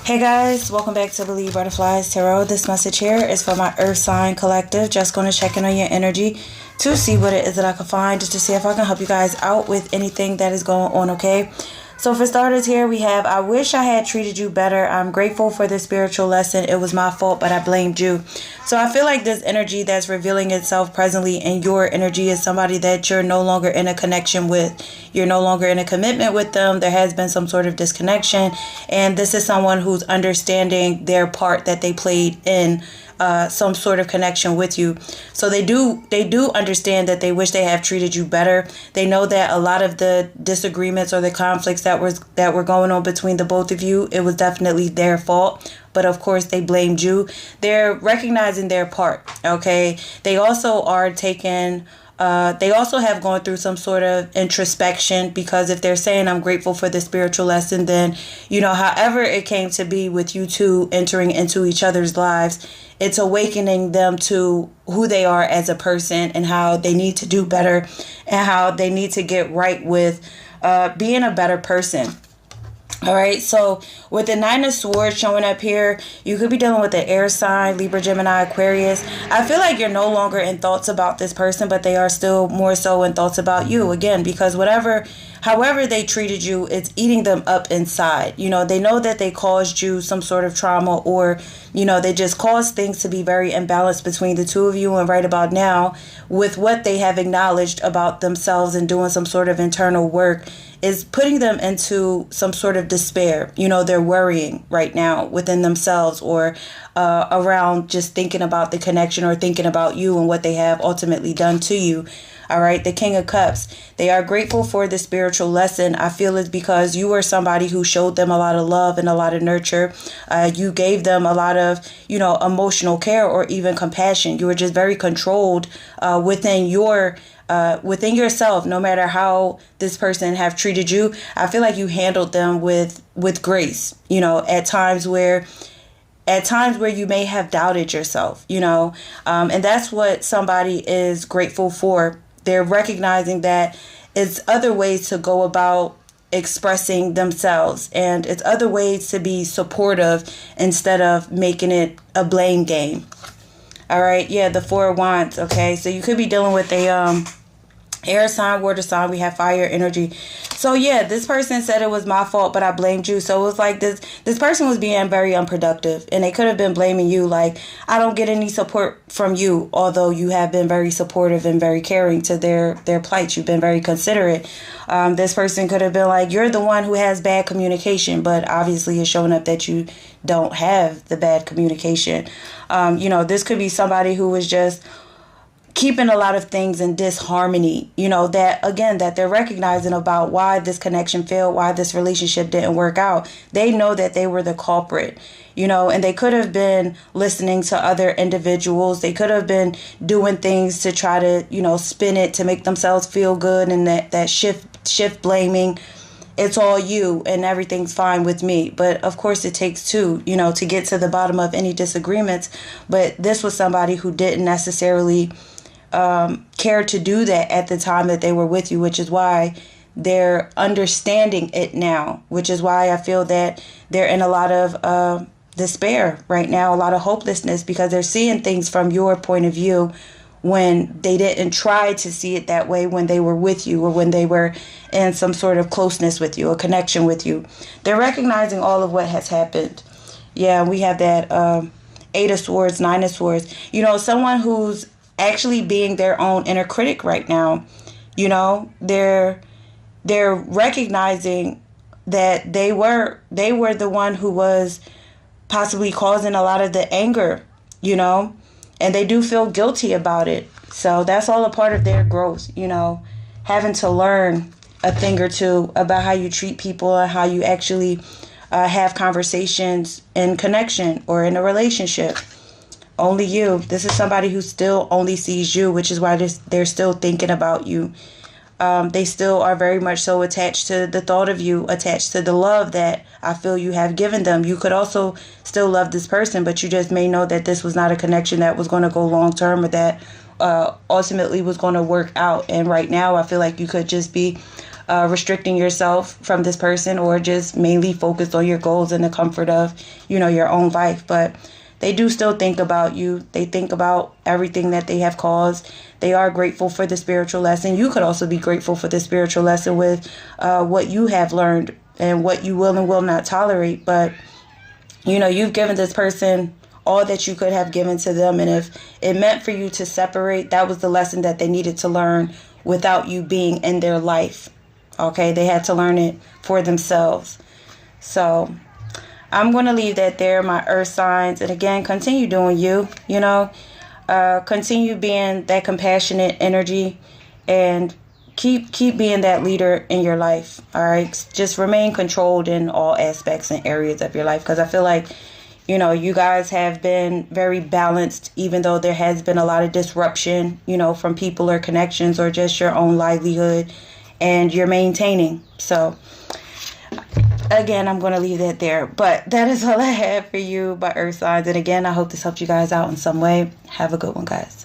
Hey guys, welcome back to Believe Butterflies Tarot. This message here is for my Earth Sign Collective. Just going to check in on your energy to see what it is that I can find, just to see if I can help you guys out with anything that is going on, okay? So for starters here, we have, I wish I had treated you better. I'm grateful for the spiritual lesson. It was my fault, but I blamed you. So I feel like this energy that's revealing itself presently in your energy is somebody that you're no longer in a connection with. You're no longer in a commitment with them. There has been some sort of disconnection. And this is someone who's understanding their part that they played in some sort of connection with you. So they do understand that they wish they have treated you better. They know that a lot of the disagreements or the conflicts that were going on between the both of you, it was definitely their fault. But of course, they blamed you. They're recognizing their part. Okay. They also are taking. They also have gone through some sort of introspection, because if they're saying I'm grateful for the spiritual lesson, then, however it came to be with you two entering into each other's lives, it's awakening them to who they are as a person and how they need to do better and how they need to get right with being a better person. All right, so with the Nine of Swords showing up here, you could be dealing with the air sign, Libra, Gemini, Aquarius. I feel like you're no longer in thoughts about this person, but they are still more so in thoughts about you, again, because however they treated you, it's eating them up inside. They know that they caused you some sort of trauma, or, they just caused things to be very imbalanced between the two of you. And right about now, with what they have acknowledged about themselves and doing some sort of internal work, is putting them into some sort of despair. They're worrying right now within themselves, or around just thinking about the connection or thinking about you and what they have ultimately done to you. All right, the King of Cups. They are grateful for the spiritual lesson. I feel it's because you were somebody who showed them a lot of love and a lot of nurture. You gave them a lot of, emotional care or even compassion. You were just very controlled within yourself. No matter how this person have treated you, I feel like you handled them with grace. At times where you may have doubted yourself. And that's what somebody is grateful for. They're recognizing that it's other ways to go about expressing themselves, and it's other ways to be supportive instead of making it a blame game. All right. Yeah. The Four of Wands. Okay. So you could be dealing with a, air sign, water sign. We have fire energy. So yeah, this person said it was my fault, but I blamed you. So it was like this person was being very unproductive, and they could have been blaming you, like, I don't get any support from you, although you have been very supportive and very caring to their plight. You've been very considerate. This person could have been like, you're the one who has bad communication, but obviously it's showing up that you don't have the bad communication. This could be somebody who was just keeping a lot of things in disharmony, that they're recognizing about why this connection failed, why this relationship didn't work out. They know that they were the culprit, and they could have been listening to other individuals. They could have been doing things to try to, spin it to make themselves feel good, and that shift blaming. It's all you and everything's fine with me. But of course it takes two, to get to the bottom of any disagreements. But this was somebody who didn't necessarily care to do that at the time that they were with you, which is why they're understanding it now, which is why I feel that they're in a lot of despair right now, a lot of hopelessness, because they're seeing things from your point of view when they didn't try to see it that way when they were with you, or when they were in some sort of closeness with you, a connection with you. They're recognizing all of what has happened. Yeah, we have that Eight of Swords, Nine of Swords. Someone who's actually being their own inner critic right now. They're recognizing that they were the one who was possibly causing a lot of the anger, and they do feel guilty about it. So that's all a part of their growth, having to learn a thing or two about how you treat people and how you actually have conversations in connection or in a relationship. Only you. This is somebody who still only sees you, which is why they're still thinking about you. They still are very much so attached to the thought of you, attached to the love that I feel you have given them. You could also still love this person, but you just may know that this was not a connection that was going to go long term, or that ultimately was going to work out. And right now, I feel like you could just be restricting yourself from this person, or just mainly focused on your goals and the comfort of, your own life. But they do still think about you. They think about everything that they have caused. They are grateful for the spiritual lesson. You could also be grateful for the spiritual lesson with what you have learned and what you will and will not tolerate. But, you've given this person all that you could have given to them. And if it meant for you to separate, that was the lesson that they needed to learn without you being in their life. Okay, they had to learn it for themselves. So I'm going to leave that there, my earth signs. And again, continue doing you, continue being that compassionate energy, and keep being that leader in your life. All right. Just remain controlled in all aspects and areas of your life. Because I feel like, you guys have been very balanced, even though there has been a lot of disruption, from people or connections or just your own livelihood, and you're maintaining. So again, I'm going to leave that there. But that is all I have for you, my earth signs. And again, I hope this helped you guys out in some way. Have a good one, guys.